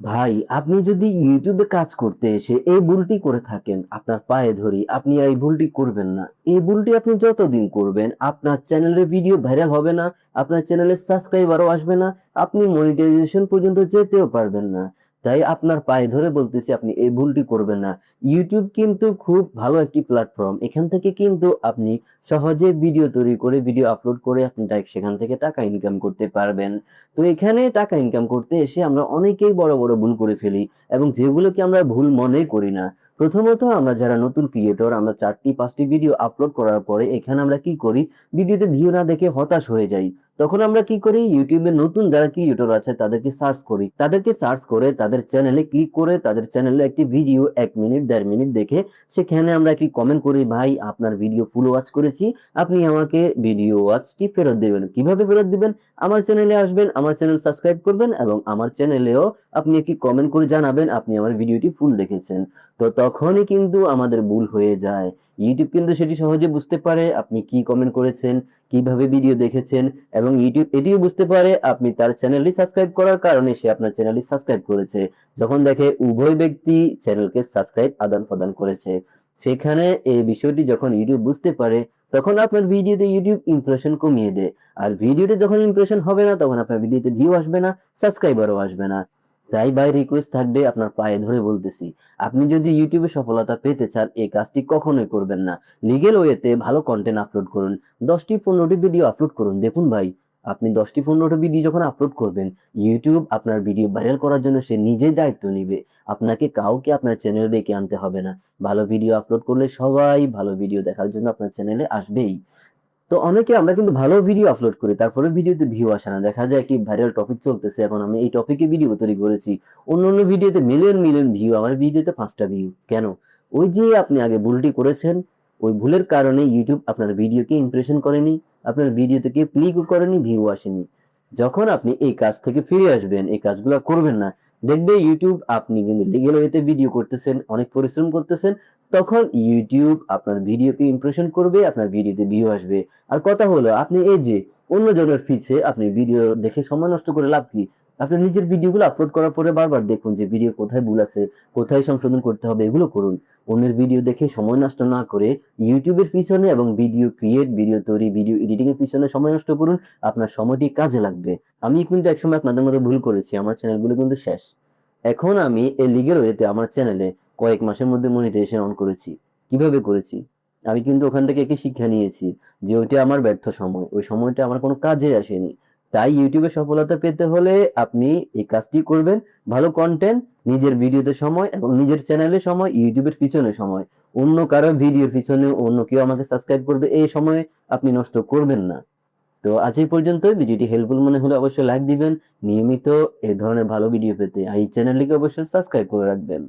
ভাই, আপনি যদি ইউটিউবে কাজ করতে এসে এই ভুলটি করে থাকেন, আপনার পায়ে ধরি, আপনি এই ভুলটি করবেন না। এই ভুলটি আপনি যতদিন করবেন, আপনার চ্যানেলের ভিডিও ভাইরাল হবে না, আপনার চ্যানেলের সাবস্ক্রাইবারও আসবে না, আপনি মনিটাইজেশন পর্যন্ত যেতেও পারবেন না। তাই আপনার পায়ে ধরে বলতেছি, আপনি এই ভুলটি করবেন না। ইউটিউব কিন্তু খুব ভালো একটি প্ল্যাটফর্ম। এখান থেকে কিন্তু আপনি সহজে ভিডিও তৈরি করে, ভিডিও আপলোড করে আপনি ডাইরেক্ট সেখান থেকে টাকা ইনকাম করতে পারবেন। তো এখানে টাকা ইনকাম করতে এসে আমরা অনেকেই বড়, বড় ভুল করে ফেলি এবং যেগুলোকে আমরা ভুল মনেই করি না। প্রথমত আমরা যারা নতুন ক্রিয়েটর আমরা ৪ টি ৫ টি ভিডিও আপলোড করার পরে এখানে আমরা কি করি? ভিডিওতে ভিউ না দেখে হতাশ হয়ে যাই। তখন আমরা কি করি? YouTube এ নতুন যারা ক্রিয়েটর আছে তাদেরকে সার্চ করি। তাদেরকে সার্চ করে তাদের চ্যানেলে ক্লিক করে তাদের চ্যানেলে একটি ভিডিও ১ মিনিট ১.৫ মিনিট দেখে সেখানে আমরা একটি কমেন্ট করি, "ভাই আপনার ভিডিও ফুল ওয়াচ করেছি। আপনি আমাকে ভিডিও ওয়াচটি ফেরত দিবেন।" কিভাবে ফেরত দিবেন? আমার চ্যানেলে আসবেন, আমার চ্যানেল সাবস্ক্রাইব করবেন এবং আমার চ্যানেলেও আপনি একটি কমেন্ট করে জানাবেন আপনি আমার ভিডিওটি ফুল দেখেছেন। তো তখনই কিন্তু আমাদের ভুল হয়ে যায়। ইউটিউব কিন্তু সেটি সহজে বুঝতে পারে আপনি কি কমেন্ট করেছেন, কিভাবে ভিডিও দেখেছেন এবং ইউটিউব এটিও বুঝতে পারে আপনি তার চ্যানেলটি সাবস্ক্রাইব করার কারণে সে আপনার চ্যানেলটি সাবস্ক্রাইব করেছে। যখন দেখে উভয় ব্যক্তি চ্যানেলকে সাবস্ক্রাইব আদান-প্রদান করেছে। সেখানে এই বিষয়টি যখন ইউটিউব বুঝতে পারে তখন আপনার ভিডিওতে ইউটিউব ইমপ্রেশন কমিয়ে দেয়। আর ভিডিওতে যখন ইমপ্রেশন হবে না তখন আপনার ভিডিওতে ভিউ আসবে না, সাবস্ক্রাইবারও আসবে না। তাই ভাই রিকোয়েস্ট থাকবে আপনার পায়ে ধরে বলতেছি। আপনি যদি ইউটিউবে সফলতা পেতে চান এই কাজটি কখনোই করবেন না। লিগ্যাল ওয়েতে ভালো কনটেন্ট আপলোড করুন। ১০ টি ১৫ টি ভিডিও আপলোড করুন। দেখুন ভাই, আপনি ১০ টি ১৫ টি ভিডিও যখন আপলোড করবেন, ইউটিউব আপনার ভিডিও ভাইরাল করার জন্য সে নিজেই দায়িত্ব নিবে। আপনাকে কাউকে আপনার চ্যানেলে ডেকে আনতে হবে না। ভালো ভিডিও আপলোড করলে সবাই ভালো ভিডিও দেখার জন্য আপনার চ্যানেলে আসবেই। তো অনেকে আমরা কিন্তু ভালো ভিডিও আপলোড করি তারপরে ভিডিওতে ভিউ আসে না। দেখা যায় একটি ভাইরাল টপিক চলতেছে, এখন আমি এই টপিকে ভিডিও তৈরি করেছি। অন্য ভিডিওতে মিলিয়ন, মিলিয়ন ভিউ, আমার ভিডিওতে ৫ টা ভিউ। কেন? ওই যে আপনি আগে ভুলটি করেছেন, ওই ভুলের কারণে ইউটিউব আপনার ভিডিওকে ইমপ্রেশন করেনি, আপনার ভিডিওতে কেউ ক্লিকও করেনি, ভিউ আসেনি। যখন আপনি এই কাজ থেকে ফিরে আসবেন, এই কাজগুলা করবেন না, দেখবে ইউটিউব আপনি কিন্তু লিগ্যাল ওয়েতে ভিডিও করতেছেন, অনেক পরিশ্রম করতেছেন, তখন ইউটিউব আপনার ভিডিওকে ইমপ্রেশন করবে, আপনার ভিডিওতে ভিউ আসবে। আর কথা হলো আপনি এই যে অন্যজনের পিছে আপনি ভিডিও দেখে সময় নষ্ট করে লাভ কি? আপনি নিজের ভিডিওগুলো আপলোড করার পরে বারবার দেখুন যে ভিডিও কোথায় ভুল আছে, কোথায় সংশোধন করতে হবে এগুলো করুন। অন্যের ভিডিও দেখে সময় নষ্ট না করে YouTube এর পিছনে এবং ভিডিও ক্রিয়েট, ভিডিও তৈরি, ভিডিও এডিটিং এর পিছনে সময় নষ্ট করুন। আপনার সময়টি কাজে লাগবে। আমি কিন্তু একসময় আপনাদের মতো ভুল করেছি। আমার চ্যানেলগুলো কিন্তু শেষ। এখন আমি এই লিগ্যাল ওয়েতে আমার চ্যানেলে কয়েক মাসের মধ্যে মনিটাইজেশন অন করেছি। কিভাবে করেছি? আমি কিন্তু ওখান থেকে একটি শিক্ষা নিয়েছি যে ওইটা আমার ব্যর্থ সময়। ওই সময়টা আমার কোনো কাজে আসেনি। তাই YouTube এ সফলতা পেতে হলে আপনি এই কাজটি করবেন। ভালো কনটেন্ট, নিজের ভিডিওতে সময় এবং নিজের চ্যানেলে সময়, YouTube এর পিছনে সময়। অন্য কারো ভিডিওর পিছনে অন্য কেউ আমাকে সাবস্ক্রাইব করবে এই সময় আপনি নষ্ট করবেন না। তো আজ এই পর্যন্তই। ভিডিওটি হেল্পফুল মনে হলে অবশ্যই লাইক দিবেন। নিয়মিত এ ধরনের ভালো ভিডিও পেতে এই চ্যানেলটিকে অবশ্যই সাবস্ক্রাইব করে রাখবেন।